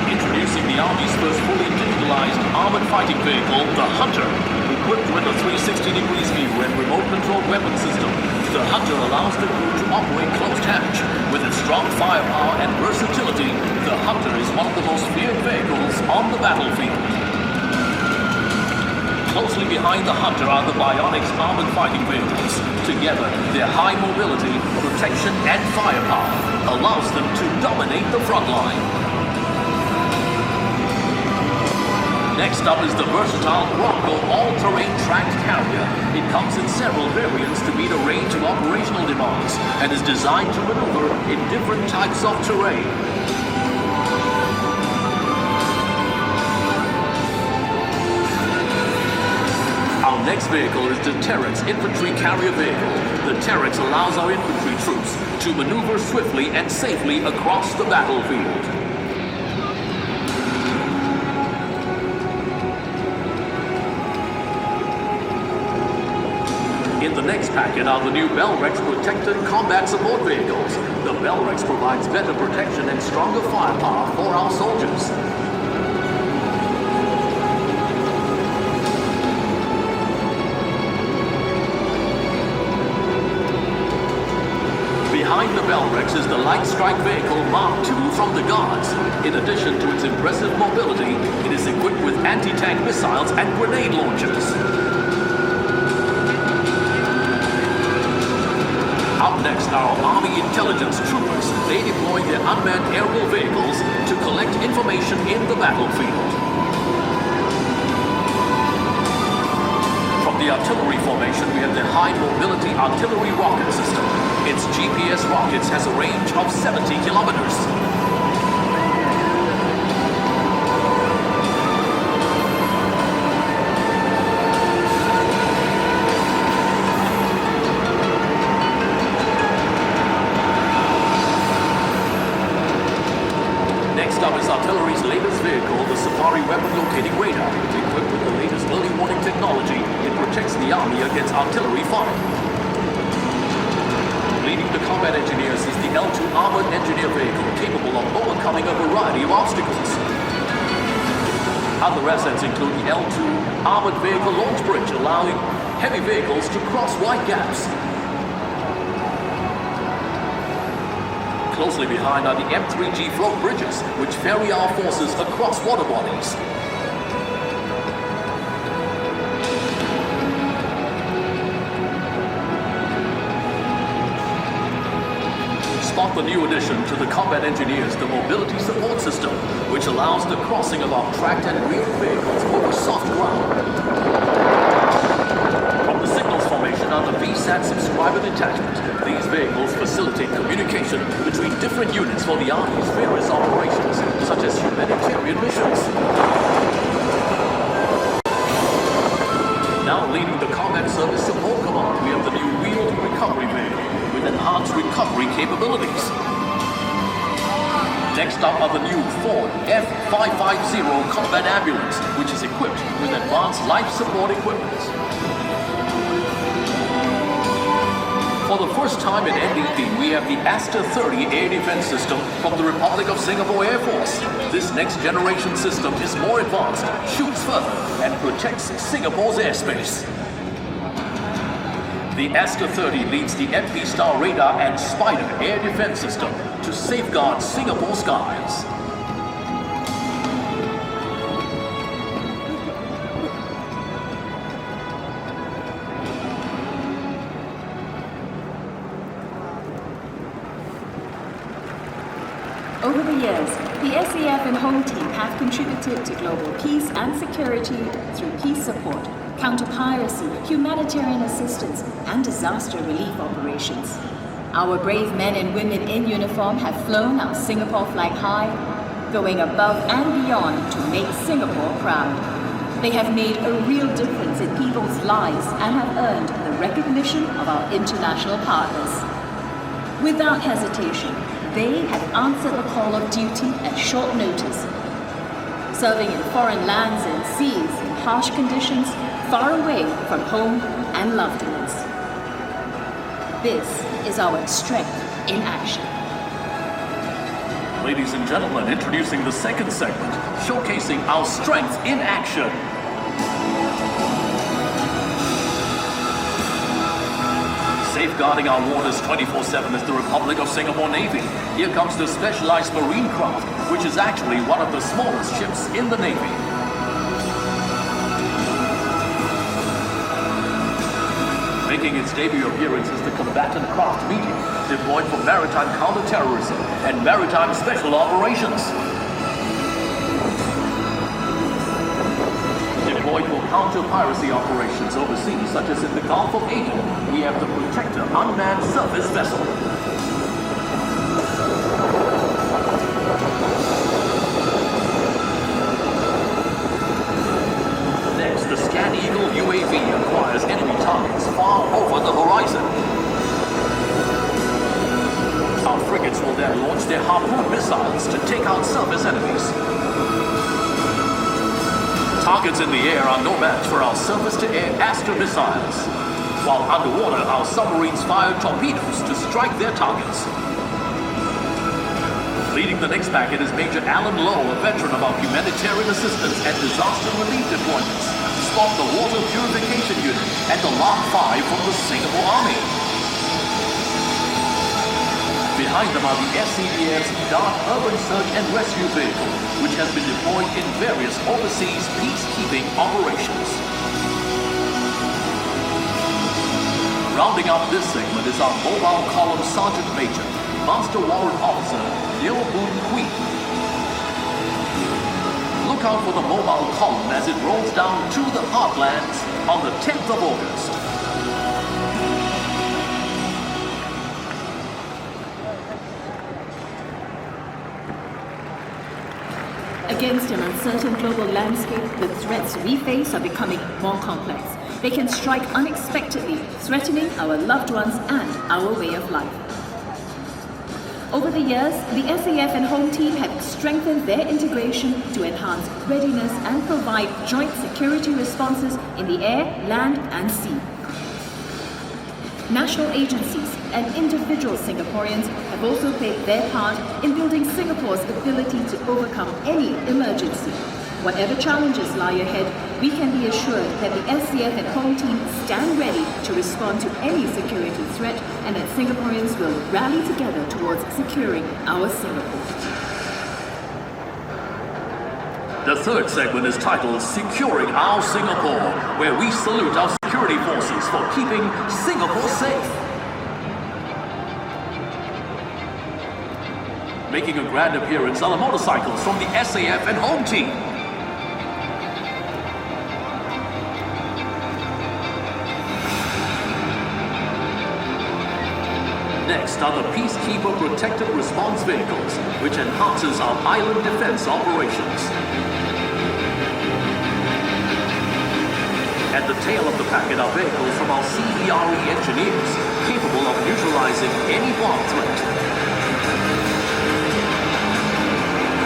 Introducing the Army's first fully digitalized armored fighting vehicle, the Hunter. Equipped with a 360 degrees view and remote-controlled weapon system, the Hunter allows the crew to operate closed hatch. With its strong firepower and versatility, the Hunter is one of the most feared vehicles on the battlefield. Closely behind the Hunter are the Bionics armored fighting vehicles. Together, their high mobility, protection, and firepower allows them to dominate the front line. Next up is the versatile Bronco all-terrain tracked carrier. It comes in several variants to meet a range of operational demands and is designed to maneuver in different types of terrain. Our next vehicle is the Terex infantry carrier vehicle. The Terex allows our infantry troops to maneuver swiftly and safely across the battlefield. In the next packet are the new Bellrex protected combat support vehicles. The Bellrex provides better protection and stronger firepower for our soldiers. Behind the Bellrex is the light strike vehicle Mark II from the Guards. In addition to its impressive mobility, it is equipped with anti-tank missiles and grenade launchers. Up next are our Army intelligence troopers. They deploy their unmanned aerial vehicles to collect information in the battlefield. From the artillery formation, we have the high mobility artillery rocket system. Its GPS rockets has a range of 70 kilometers. Artillery's latest vehicle, the Safari Weapon Locating Radar. Equipped with the latest early warning technology, it protects the Army against artillery fire. Leading the combat engineers is the L2 Armored Engineer Vehicle, capable of overcoming a variety of obstacles. Other assets include the L2 Armored Vehicle Launch Bridge, allowing heavy vehicles to cross wide gaps. Closely behind are the M3G float bridges, which ferry our forces across water bodies. Spot the new addition to the combat engineers, the mobility support system, which allows the crossing of our tracked and wheeled vehicles over soft ground. From the signals formation are the VSAT subscriber detachment. These vehicles facilitate communication between different units for the Army's various operations, such as humanitarian missions. Now leading the Combat Service Support Command, we have the new wheeled recovery vehicle with enhanced recovery capabilities. Next up are the new Ford F550 Combat Ambulance, which is equipped with advanced life support equipment. For the first time in NDP, we have the Aster 30 air defense system from the Republic of Singapore Air Force. This next-generation system is more advanced, shoots further, and protects Singapore's airspace. The Aster 30 leads the MP-Star radar and Spider air defense system to safeguard Singapore skies. Over the years, the RSAF and Home Team have contributed to global peace and security through peace support, counter-piracy, humanitarian assistance, and disaster relief operations. Our brave men and women in uniform have flown our Singapore flag high, going above and beyond to make Singapore proud. They have made a real difference in people's lives and have earned the recognition of our international partners. Without hesitation, they have answered the call of duty at short notice, serving in foreign lands and seas in harsh conditions, far away from home and loved ones. This is our strength in action. Ladies and gentlemen, introducing the second segment, showcasing our strength in action. Safeguarding our waters 24/7 is the Republic of Singapore Navy. Here comes the specialized marine craft, which is actually one of the smallest ships in the Navy. Making its debut appearance is the combatant craft Medium, deployed for maritime counterterrorism and maritime special operations. Deployed for counter-piracy operations overseas, such as in the Gulf of Aden, we have the Protector unmanned surface vessel. Next, the Scan Eagle UAV acquires enemy targets far over the horizon. Our frigates will then launch their Harpoon missiles to take out surface enemies. Targets in the air are no match for our surface-to-air Astra missiles, while underwater our submarines fire torpedoes to strike their targets. Leading the next packet is Major Alan Lowe, a veteran of our humanitarian assistance and disaster relief deployments. Spot the Water Purification Unit and the Lot 5 from the Singapore Army. Behind them are the SCDF's Dart Urban Search and Rescue Vehicle, which has been deployed in various overseas peacekeeping operations. Rounding up this segment is our Mobile Column Sergeant Major, Master Warrant Officer Liu Boon Hui. Look out for the Mobile Column as it rolls down to the heartlands on the 10th of August. Against an uncertain global landscape, the threats we face are becoming more complex. They can strike unexpectedly, threatening our loved ones and our way of life. Over the years, the SAF and Home Team have strengthened their integration to enhance readiness and provide joint security responses in the air, land, and sea. National agencies and individual Singaporeans have also played their part in building Singapore's ability to overcome any emergency. Whatever challenges lie ahead, we can be assured that the SCF and Home Team stand ready to respond to any security threat and that Singaporeans will rally together towards securing our Singapore. The third segment is titled Securing Our Singapore, where we salute our security forces for keeping Singapore safe. Making a grand appearance are the motorcycles from the SAF and Home Team. Next are the Peacekeeper Protective Response Vehicles, which enhances our island defense operations. At the tail of the packet are vehicles from our CERE engineers, capable of neutralizing any bomb threat.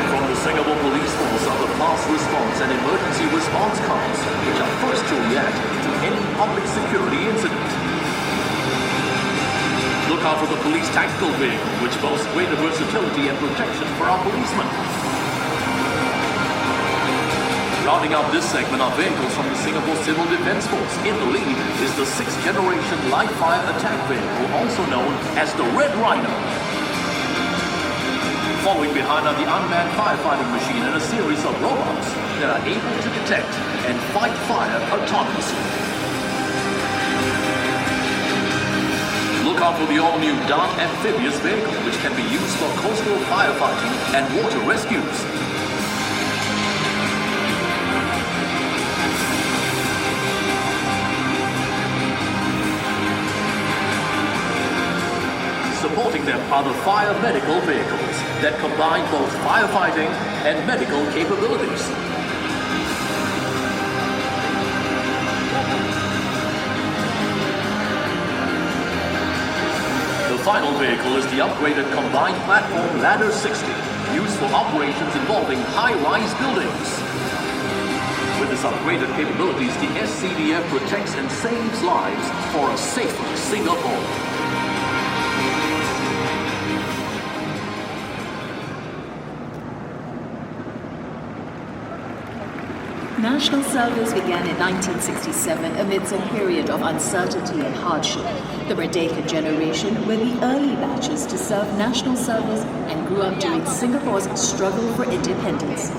From the Singapore Police Force are the fast response and emergency response cars, which are first to react to any public security incident. Look out for the police tactical vehicle, which boasts greater versatility and protection for our policemen. Rounding out this segment are vehicles from the Singapore Civil Defence Force. In the lead is the 6th generation live fire attack vehicle, also known as the Red Rhino. Following behind are the unmanned firefighting machine and a series of robots that are able to detect and fight fire autonomously. Look out for the all-new Dart amphibious vehicle, which can be used for coastal firefighting and water rescues. Supporting them are the fire medical vehicles that combine both firefighting and medical capabilities. The final vehicle is the upgraded Combined Platform Ladder 60, used for operations involving high-rise buildings. With its upgraded capabilities, the SCDF protects and saves lives for a safer Singapore. National service began in 1967 amidst a period of uncertainty and hardship. The Merdeka generation were the early batches to serve national service and grew up during Singapore's struggle for independence.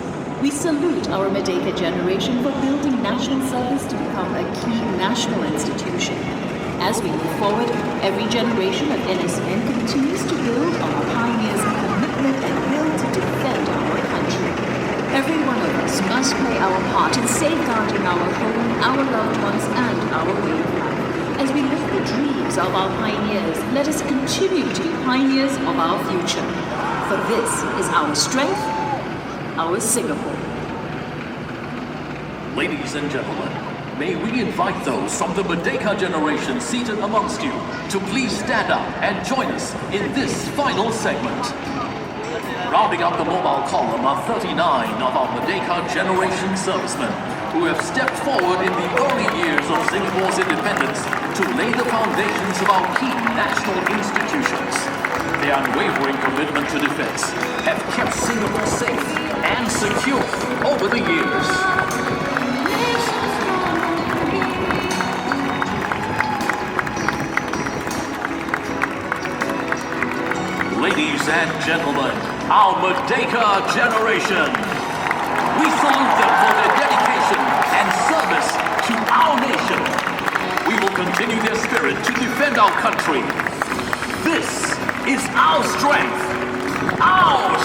We salute our Merdeka generation for building national service to become a key national institution. As we move forward, every generation of NSM continues to build on our pioneers' commitment and will to defend our country. Every one of us must play our part in safeguarding our home, our loved ones, and our way of life. As we live the dreams of our pioneers, let us continue to be pioneers of our future. For this is our strength, our Singapore. Ladies and gentlemen, may we invite those from the Merdeka generation seated amongst you to please stand up and join us in this final segment. Rounding up the mobile column are 39 of our Merdeka generation servicemen who have stepped forward in the early years of Singapore's independence to lay the foundations of our key national institutions. Their unwavering commitment to defense have kept Singapore safe and secure over the years. Ladies and gentlemen, our Merdeka generation. We salute them for their dedication and service to our nation. We will continue their spirit to defend our country. This is our strength, our